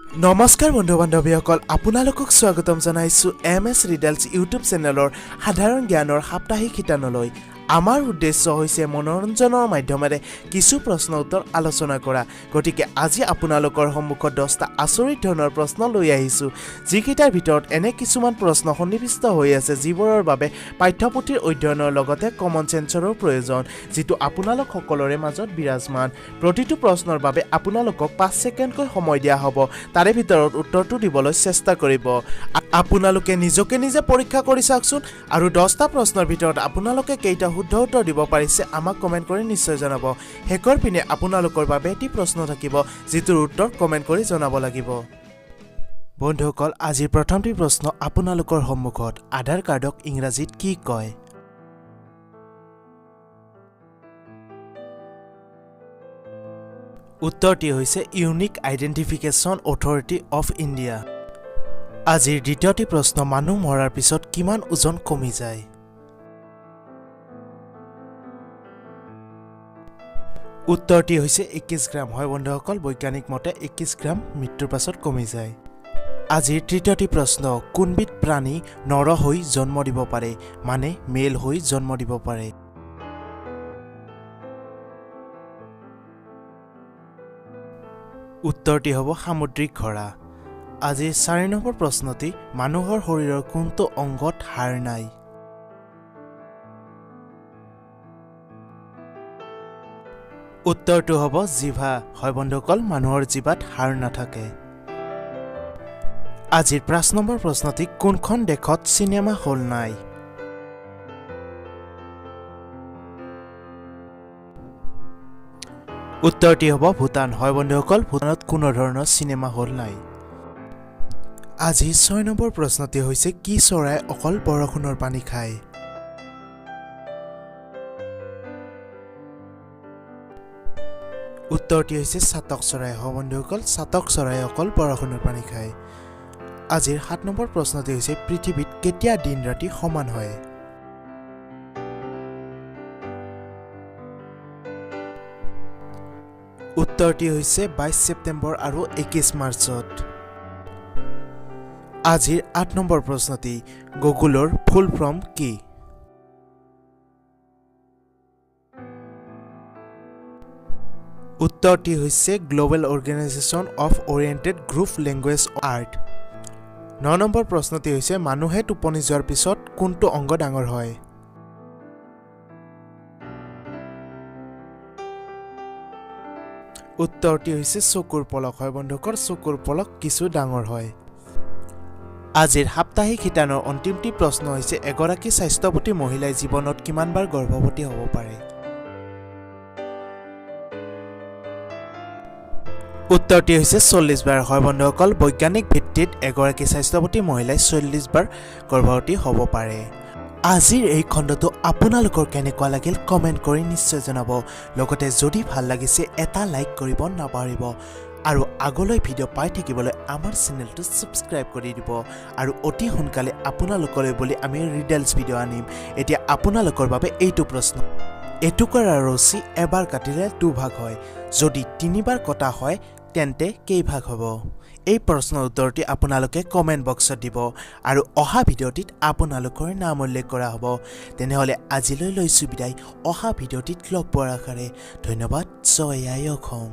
নমস্কাৰ বন্ধু বান্ধৱীসকল আপোনালোকক স্বাগতম জনাইছো MS ৰিডালছ ইউটিউব চেনেলৰ সাধাৰণ জ্ঞানৰ সাপ্তাহিক শিতানলৈ আমাৰ উদ্দেশ্য হৈছে মনোৰঞ্জনৰ মাধ্যমেৰে কিছু প্ৰশ্ন উত্তৰ আলোচনা কৰা গতিকে আজি আপোনালোকৰ সন্মুখত 10টা আচৰিত ধৰণৰ প্ৰশ্ন লৈ আহিছো যিকেইটাৰ ভিতৰত এনে কিছুমান প্ৰশ্ন সন্নিৱিষ্ট হৈ আছে যিবোৰৰ বাবে পাঠ্যপুথিৰ অধ্যয়নৰ লগতে কমন চেন্সৰো প্ৰয়োজন যিটো আপোনালোক সকলোৰে মাজত বিৰাজমান প্ৰতিটো প্ৰশ্নৰ বাবে আপোনালোকক 5 ছেকেণ্ডকৈ সময় দিয়া হ'ব তাৰে ভিতৰত উত্তৰটো দিবলৈ চেষ্টা কৰিব আপোনালোকে নিজকে নিজে পৰীক্ষা কৰি চাওকচোন আৰু 10টা প্ৰশ্নৰ ভিতৰত আপোনালোকে কেইটা শুদ্ধ উত্তৰ দিব পাৰিছে আমাক কমেন্ট কৰি নিশ্চয় জনাব হেকৰ পিনে আপোনালোকৰ বাবে এটি প্ৰশ্ন থাকিব যিটোৰ উত্তৰ কমেন্ট কৰি জনাব লাগিব বন্ধুসকল আজিৰ প্ৰথমটি প্ৰশ্ন আপোনালোকৰ সন্মুখত আধাৰ কাৰ্ডক ইংৰাজীত কি কয় উত্তৰটি হৈছে unique identification authority of India আজিৰ দ্বিতীয়টি প্ৰশ্ন মানুহ মৰাৰ পিছত কিমান ওজন কমি যায় উত্তৰটি হৈছে 21 গ্ৰাম হয় বন্ধুসকল বৈজ্ঞানিক মতে 21 গ্ৰাম মৃত্যুৰ পাছত কমি যায় আজিৰ তৃতীয়টি প্ৰশ্ন কোনবিধ প্ৰাণী নৰ হৈ জন্ম দিব পাৰে মানে মেল হৈ জন্ম দিব পাৰে উত্তৰটি হ'ব সামুদ্ৰিক ঘোঁৰা আজিৰ 4 নম্বৰ প্ৰশ্নটি মানুহৰ শৰীৰৰ কোনটো অংগত হাড় নাই উত্তৰটো হ'ব জিভা হয় বন্ধুসকল মানুহৰ জিভাত হাড় নাথাকে আজিৰ 5 নম্বৰ প্ৰশ্নটি কোনখন দেশত চিনেমা হল নাই উত্তৰটি হ'ব ভূটান হয় বন্ধুসকল ভূটানত কোনো ধৰণৰ চিনেমা হল নাই আজি 6 নম্বৰ প্ৰশ্নটি হৈছে কি চৰাই অকল বৰষুণৰ পানী খায় উত্তৰটি হৈছে চাতক চৰাই হয় বন্ধুসকল চাতক চৰাই অকল বৰষুণৰ পানী খায় আজিৰ 7 নম্বৰ প্ৰশ্নটি হৈছে পৃথিৱীত কেতিয়া দিন ৰাতি সমান হয় উত্তৰটি হৈছে 22 ছেপ্টেম্বৰ আৰু 21 মাৰ্চত আজিৰ 8 নম্বৰ প্ৰশ্নটি গুগলৰ ফুল ফৰ্ম কি উত্তৰটি হৈছে global organisation of oriented group language art 9 নম্বৰ প্ৰশ্নটি হৈছে মানুহে টোপনি যোৱাৰ পিছত কোনটো অংগ ডাঙৰ হয় উত্তৰটি হৈছে চকুৰ পলক হয় বন্ধুসকল চকুৰ পলক কিছু ডাঙৰ হয় আজিৰ সাপ্তাহিক শিতানৰ অন্তিমটি প্ৰশ্ন হৈছে এগৰাকী স্বাস্থ্যৱতী মহিলাই জীৱনত কিমানবাৰ গৰ্ভৱতী হ'ব পাৰে উত্তৰটি হৈছে 40 বাৰ হয় বন্ধুসকল বৈজ্ঞানিক ভিত্তিত এগৰাকী স্বাস্থ্যৱতী মহিলাই 40 বাৰ গৰ্ভৱতী হ'ব পাৰে আজিৰ এই খণ্ডটো আপোনালোকৰ কেনেকুৱা লাগিল কমেন্ট কৰি নিশ্চয় জনাব লগতে যদি ভাল লাগিছে এটা লাইক কৰিব নাপাহৰিব আৰু আগলৈ ভিডিঅ' পাই থাকিবলৈ আমাৰ চেনেলটো সাবস্ক্ৰাইব কৰি দিব আৰু অতি সোনকালে আপোনালোকলৈ বুলি আমি ৰিডেলছ ভিডিঅ' আনিম এতিয়া আপোনালোকৰ বাবে এইটো প্ৰশ্ন এটুকুৰা ৰছী এবাৰ কাটিলে দুভাগ হয় যদি 3 বাৰ কটা হয় তেন্তে কেইভাগ হ'ব এই প্ৰশ্নৰ উত্তৰটি আপোনালোকে কমেন্ট বক্সত দিব আৰু অহা ভিডিঅ'টিত আপোনালোকৰ নাম উল্লেখ কৰা হ'ব তেনেহলে আজিলৈ লৈছো বিদায় অহা ভিডিঅ'টিত লগ পোৱাৰ আশাৰে ধন্যবাদ জয় আই অসম